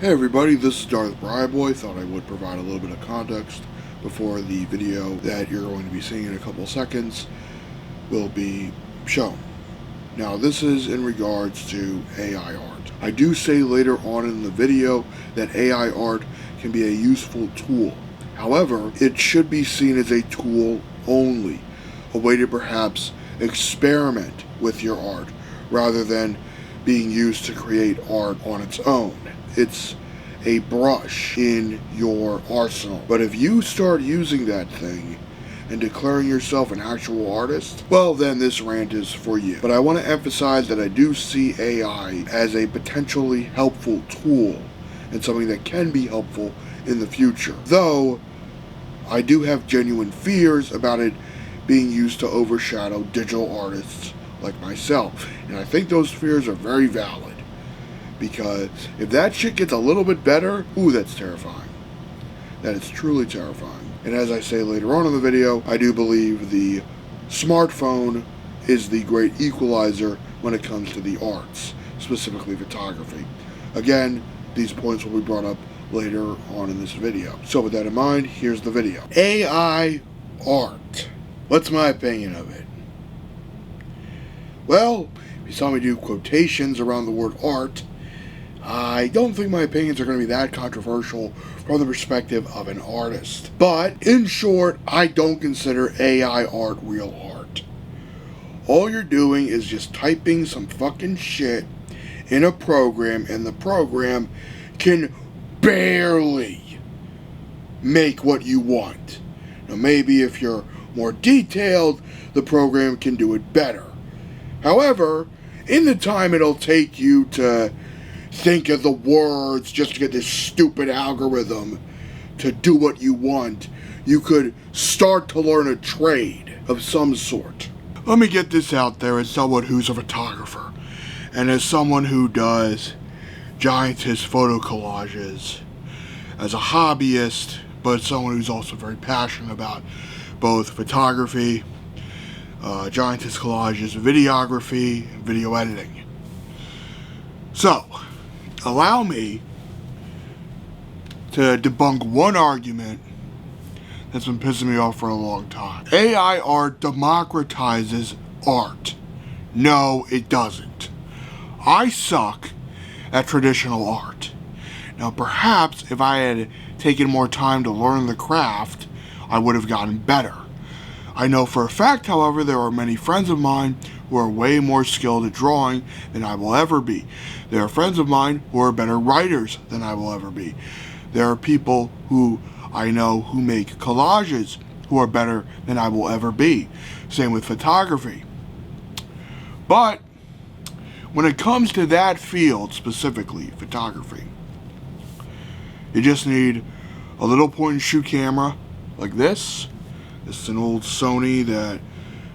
Hey everybody, this is Darth Bryboy. Thought I would provide a little bit of context before the video that you're going to be seeing in a couple seconds will be shown. Now this is in regards to AI art. I do say later on in the video that AI art can be a useful tool. However, it should be seen as a tool only, a way to perhaps experiment with your art rather than being used to create art on its own. It's a brush in your arsenal. But if you start using that thing and declaring yourself an actual artist, well then this rant is for you. But I want to emphasize that I do see AI as a potentially helpful tool and something that can be helpful in the future. Though, I do have genuine fears about it being used to overshadow digital artists like myself. And I think those fears are very valid. Because if that shit gets a little bit better, ooh, that's terrifying. That is truly terrifying. And as I say later on in the video, I do believe the smartphone is the great equalizer when it comes to the arts, specifically photography. Again, these points will be brought up later on in this video. So with that in mind, here's the video. AI art. What's my opinion of it? Well, if you saw me do quotations around the word art, I don't think my opinions are going to be that controversial from the perspective of an artist. But, in short, I don't consider AI art real art. All you're doing is just typing some fucking shit in a program, and the program can barely make what you want. Now, maybe if you're more detailed, the program can do it better. However, in the time it'll take you to think of the words just to get this stupid algorithm to do what you want, you could start to learn a trade of some sort. Let me get this out there as someone who's a photographer and as someone who does giantess photo collages as a hobbyist, but someone who's also very passionate about both photography, giantess collages, videography, and video editing. So, allow me to debunk one argument that's been pissing me off for a long time. AI art democratizes art. No, it doesn't. I suck at traditional art. Now, perhaps if I had taken more time to learn the craft, I would have gotten better. I know for a fact, however, there are many friends of mine who are way more skilled at drawing than I will ever be. There are friends of mine who are better writers than I will ever be. There are people who I know who make collages who are better than I will ever be. Same with photography. But when it comes to that field, specifically photography, you just need a little point and shoot camera like this. This is an old Sony that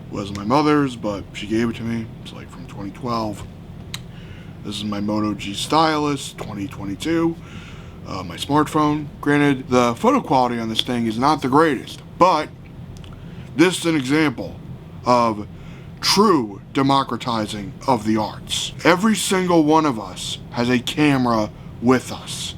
was my mother's, but she gave it to me. It's like from 2012. This is my Moto G Stylus 2022. My smartphone. Granted, the photo quality on this thing is not the greatest, but this is an example of true democratizing of the arts. Every single one of us has a camera with us.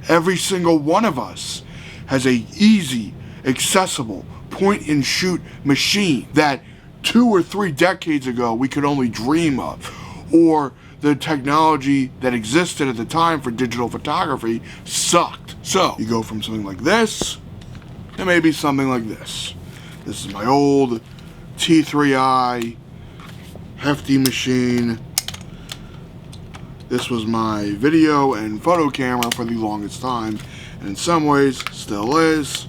Every single one of us has a easy, accessible point and shoot machine that 2 or 3 decades ago we could only dream of, or the technology that existed at the time for digital photography sucked. So you go from something like this to maybe something like this. This is my old T3i hefty machine. This was my video and photo camera for the longest time, and in some ways still is,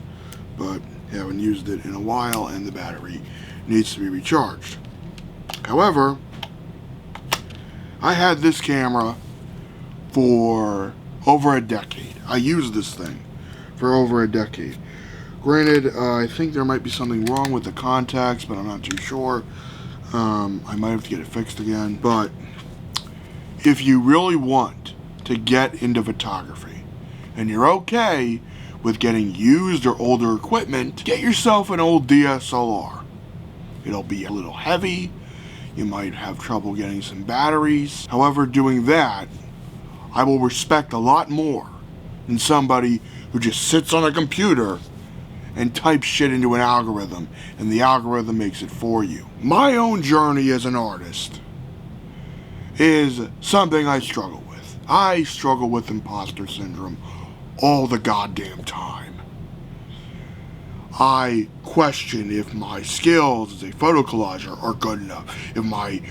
but haven't used it in a while and the battery needs to be recharged. However, I had this camera for over a decade. I used this thing for over a decade. Granted, I think there might be something wrong with the contacts, but I'm not too sure. I might have to get it fixed again. But if you really want to get into photography and you're okay with getting used or older equipment, get yourself an old DSLR. It'll be a little heavy. You might have trouble getting some batteries. However, doing that, I will respect a lot more than somebody who just sits on a computer and types shit into an algorithm, and the algorithm makes it for you. My own journey as an artist is something I struggle with. I struggle with imposter syndrome all the goddamn time. I question if my skills as a photo collager are good enough, if my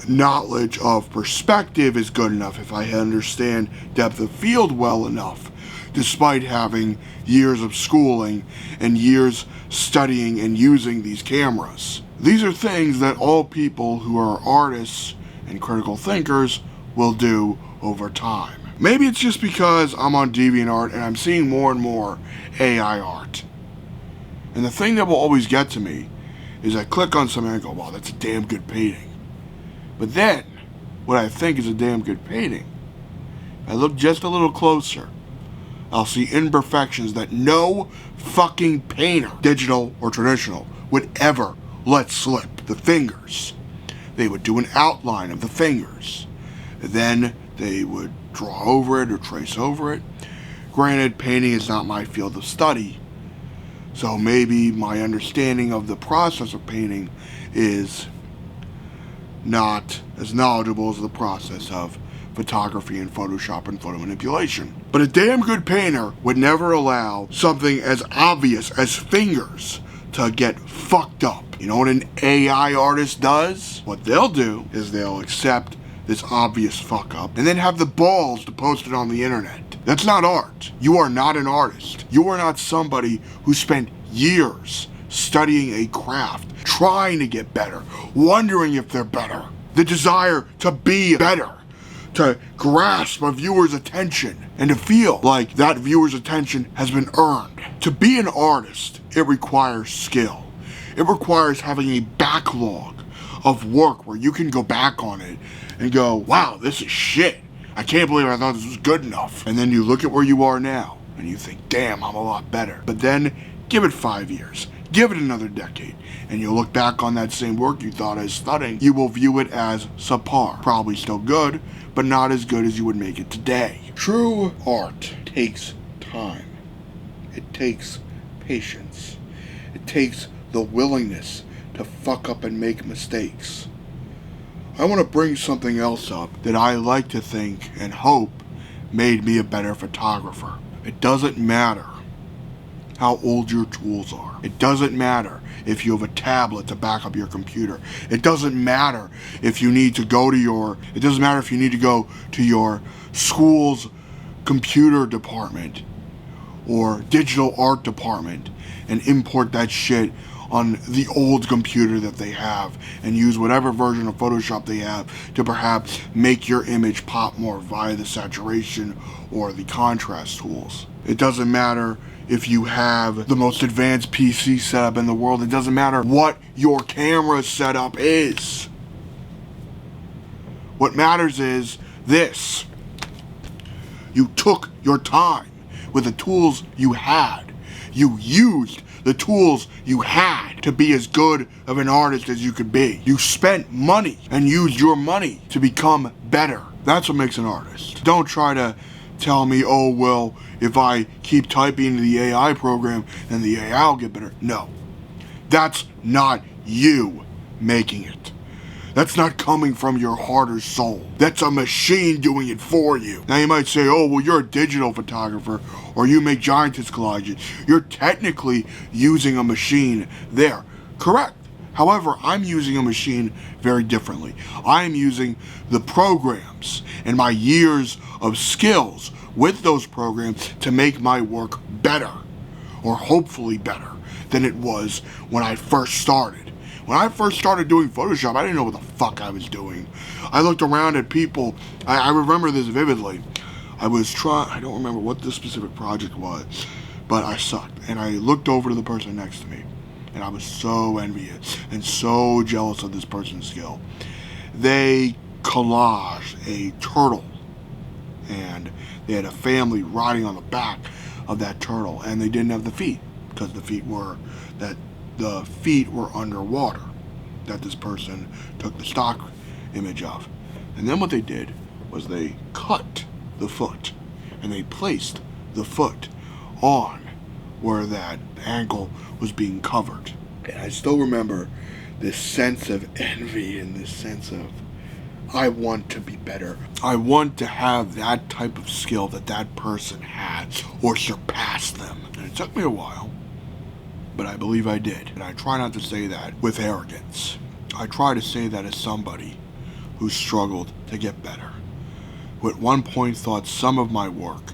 knowledge of perspective is good enough, if I understand depth of field well enough, despite having years of schooling and years studying and using these cameras. These are things that all people who are artists and critical thinkers will do over time. Maybe it's just because I'm on DeviantArt and I'm seeing more and more AI art. And the thing that will always get to me is I click on something and I go, wow, that's a damn good painting. But then, what I think is a damn good painting, I look just a little closer, I'll see imperfections that no fucking painter, digital or traditional, would ever let slip. The fingers. They would do an outline of the fingers. Then they would draw over it or trace over it. Granted, painting is not my field of study, so maybe my understanding of the process of painting is not as knowledgeable as the process of photography and Photoshop and photo manipulation. But a damn good painter would never allow something as obvious as fingers to get fucked up. You know what an AI artist does? What they'll do is they'll accept this obvious fuck up and then have the balls to post it on the internet. That's not art. You are not an artist. You are not somebody who spent years studying a craft, trying to get better, wondering if they're better. The desire to be better, to grasp a viewer's attention, and to feel like that viewer's attention has been earned. To be an artist, it requires skill. It requires having a backlog of work where you can go back on it and go, wow, this is shit. I can't believe I thought this was good enough. And then you look at where you are now, and you think, damn, I'm a lot better. But then, give it 5 years. Give it another decade, and you'll look back on that same work you thought as stunning. You will view it as subpar. Probably still good, but not as good as you would make it today. True art takes time. It takes patience. It takes the willingness to fuck up and make mistakes. I want to bring something else up that I like to think and hope made me a better photographer. It doesn't matter how old your tools are. It doesn't matter if you have a tablet to back up your computer. It doesn't matter if you need to go to your school's computer department or digital art department and import that shit on the old computer that they have and use whatever version of Photoshop they have to perhaps make your image pop more via the saturation or the contrast tools. It doesn't matter if you have the most advanced PC setup in the world. It doesn't matter what your camera setup is. What matters is this. You took your time with the tools you had. You used the tools you had to be as good of an artist as you could be. You spent money and used your money to become better. That's what makes an artist. Don't try to tell me, oh, well, if I keep typing into the AI program, then the AI will get better. No. That's not you making it. That's not coming from your heart or soul. That's a machine doing it for you. Now you might say, oh, well, you're a digital photographer, or you make giantess collages. You're technically using a machine there. Correct. However, I'm using a machine very differently. I'm using the programs and my years of skills with those programs to make my work better, or hopefully better, than it was when I first started. When I first started doing Photoshop, I didn't know what the fuck I was doing. I looked around at people. I remember this vividly. I don't remember what this specific project was, but I sucked. And I looked over to the person next to me, and I was so envious and so jealous of this person's skill. They collaged a turtle, and they had a family riding on the back of that turtle, and they didn't have the feet, because the feet were underwater, that this person took the stock image of. And then what they did was they cut the foot, and they placed the foot on where that ankle was being covered. And I still remember this sense of envy and this sense of, I want to be better. I want to have that type of skill that that person had, or surpass them. And it took me a while, but I believe I did. And I try not to say that with arrogance. I try to say that as somebody who struggled to get better, who at one point thought some of my work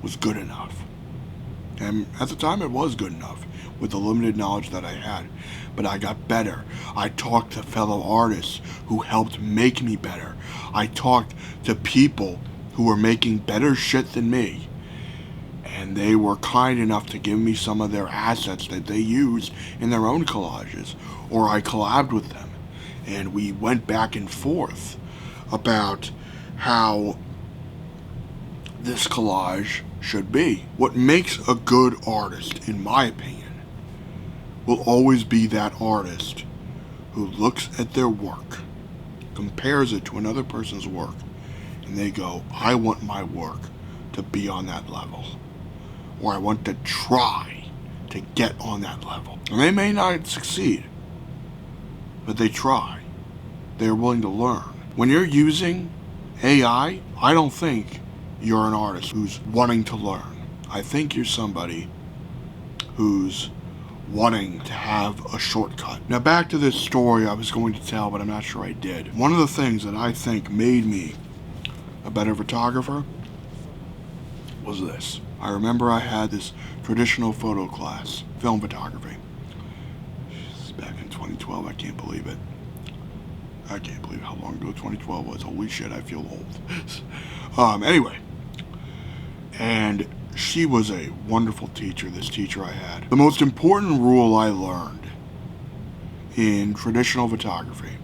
was good enough. And at the time it was good enough with the limited knowledge that I had. But I got better. I talked to fellow artists who helped make me better. I talked to people who were making better shit than me. And they were kind enough to give me some of their assets that they use in their own collages. Or I collabed with them. And we went back and forth about how this collage should be. What makes a good artist, in my opinion, will always be that artist who looks at their work, compares it to another person's work, and they go, I want my work to be on that level. Or I want to try to get on that level. And they may not succeed, but they try. They're willing to learn. When you're using AI, I don't think you're an artist who's wanting to learn. I think you're somebody who's wanting to have a shortcut. Now back to this story I was going to tell, but I'm not sure I did. One of the things that I think made me a better photographer was this. I remember I had this traditional photo class, film photography. This is back in 2012, I can't believe it. I can't believe how long ago 2012 was. Holy shit, I feel old. Anyway, and she was a wonderful teacher, this teacher I had. The most important rule I learned in traditional photography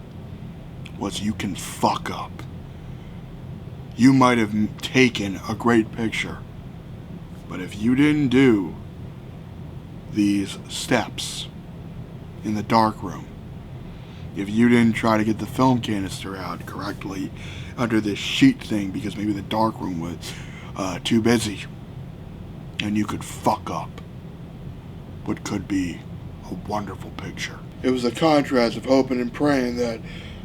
was you can fuck up. You might have taken a great picture, but if you didn't do these steps in the darkroom, if you didn't try to get the film canister out correctly under this sheet thing because maybe the darkroom was too busy, and you could fuck up what could be a wonderful picture. It was a contrast of hoping and praying that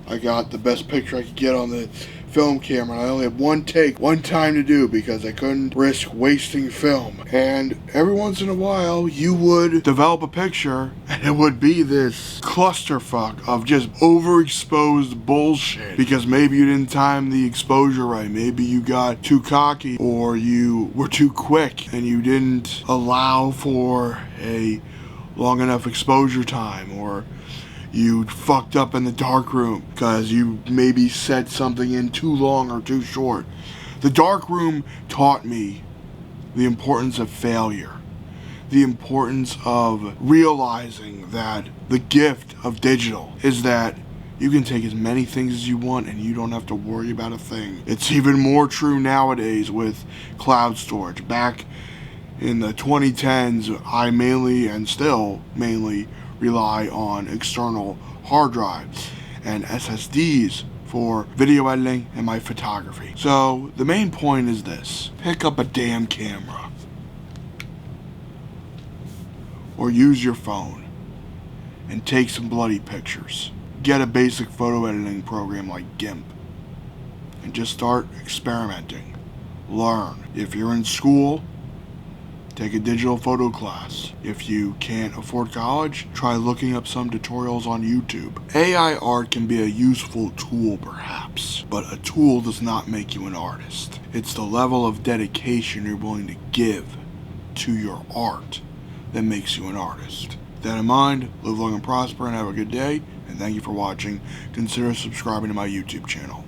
I got the best picture I could get on the film camera. I only had one take, one time to do, because I couldn't risk wasting film. And every once in a while, you would develop a picture, and it would be this clusterfuck of just overexposed bullshit. Because maybe you didn't time the exposure right, maybe you got too cocky, or you were too quick, and you didn't allow for a long enough exposure time, or you fucked up in the darkroom because you maybe set something in too long or too short. The darkroom taught me the importance of failure, the importance of realizing that the gift of digital is that you can take as many things as you want and you don't have to worry about a thing. It's even more true nowadays with cloud storage. Back in the 2010s, I mainly, and still mainly, rely on external hard drives and SSDs for video editing and my photography. So the main point is this: pick up a damn camera or use your phone and take some bloody pictures. Get a basic photo editing program like GIMP and just start experimenting. Learn. If you're in school, take a digital photo class. If you can't afford college, try looking up some tutorials on YouTube. AI art can be a useful tool perhaps, but a tool does not make you an artist. It's the level of dedication you're willing to give to your art that makes you an artist. With that in mind, live long and prosper and have a good day, and thank you for watching. Consider subscribing to my YouTube channel.